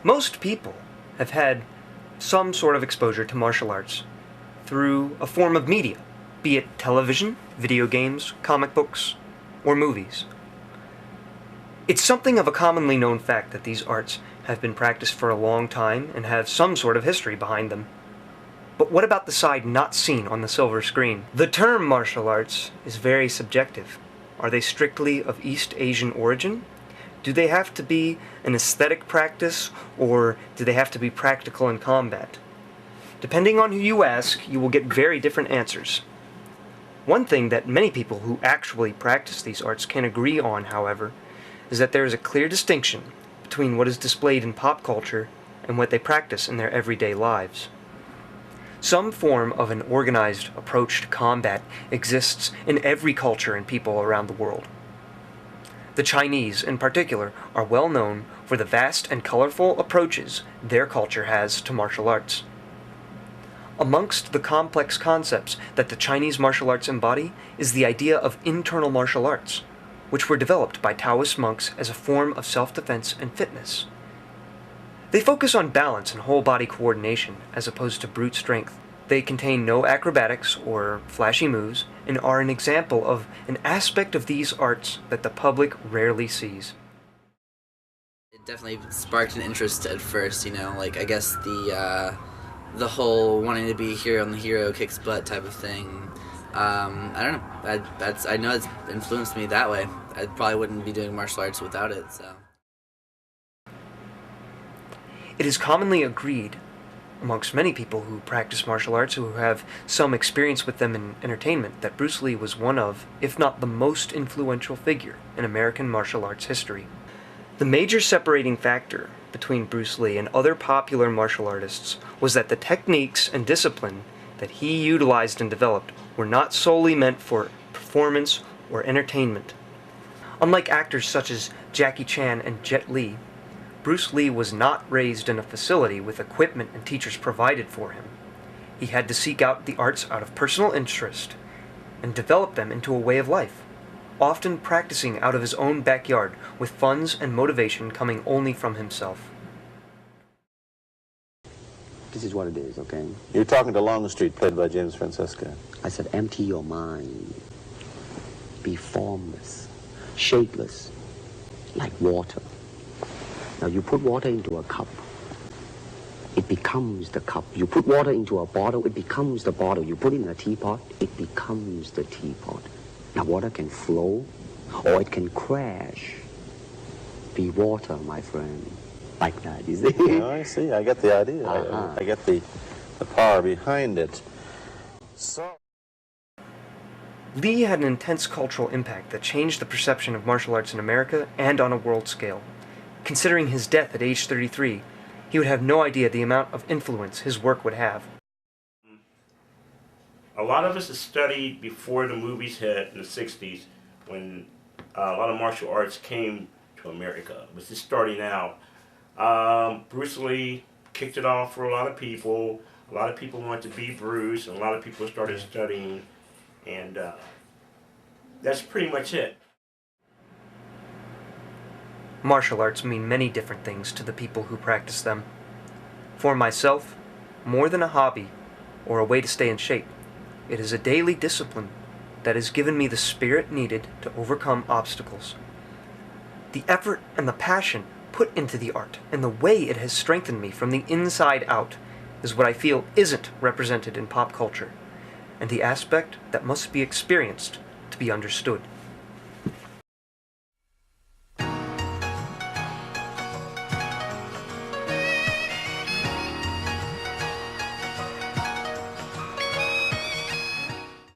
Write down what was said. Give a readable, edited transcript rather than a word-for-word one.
Most people have had some sort of exposure to martial arts through a form of media, be it television, video games, comic books, or movies. It's something of a commonly known fact that these arts have been practiced for a long time and have some sort of history behind them. But what about the side not seen on the silver screen? The term martial arts is very subjective. Are they strictly of East Asian origin? Do they have to be an aesthetic practice, or do they have to be practical in combat? Depending on who you ask, you will get very different answers. One thing that many people who actually practice these arts can agree on, however, is that there is a clear distinction between what is displayed in pop culture and what they practice in their everyday lives. Some form of an organized approach to combat exists in every culture and people around the world. The Chinese, in particular, are well known for the vast and colorful approaches their culture has to martial arts. Amongst the complex concepts that the Chinese martial arts embody is the idea of internal martial arts, which were developed by Taoist monks as a form of self-defense and fitness. They focus on balance and whole-body coordination as opposed to brute strength. They contain no acrobatics or flashy moves and are an example of an aspect of these arts that the public rarely sees. It definitely sparked an interest at first, like I guess the whole wanting to be a hero and the hero kicks butt type of thing. I don't know. I know it's influenced me that way. I probably wouldn't be doing martial arts without it, so. It is commonly agreed amongst many people who practice martial arts who have some experience with them in entertainment that Bruce Lee was one of, if not the most influential figure in American martial arts history. The major separating factor between Bruce Lee and other popular martial artists was that the techniques and discipline that he utilized and developed were not solely meant for performance or entertainment. Unlike actors such as Jackie Chan and Jet Li, Bruce Lee was not raised in a facility with equipment and teachers provided for him. He had to seek out the arts out of personal interest and develop them into a way of life, often practicing out of his own backyard with funds and motivation coming only from himself. This is what it is, okay? You're talking to Longstreet, played by James Francesca. I said empty your mind. Be formless, shapeless, like water. Now you put water into a cup, it becomes the cup. You put water into a bottle, it becomes the bottle. You put it in a teapot, it becomes the teapot. Now water can flow or it can crash. Be water, my friend. Like that, you see? Oh, I see. I get the idea. I get the power behind it. So Lee had an intense cultural impact that changed the perception of martial arts in America and on a world scale. Considering his death at age 33, he would have no idea the amount of influence his work would have. A lot of us have studied before the movies hit in the 60s when a lot of martial arts came to America. It was just starting out. Bruce Lee kicked it off for a lot of people. A lot of people wanted to be Bruce, and a lot of people started studying, and that's pretty much it. Martial arts mean many different things to the people who practice them. For myself, more than a hobby or a way to stay in shape, it is a daily discipline that has given me the spirit needed to overcome obstacles. The effort and the passion put into the art and the way it has strengthened me from the inside out is what I feel isn't represented in pop culture, and the aspect that must be experienced to be understood.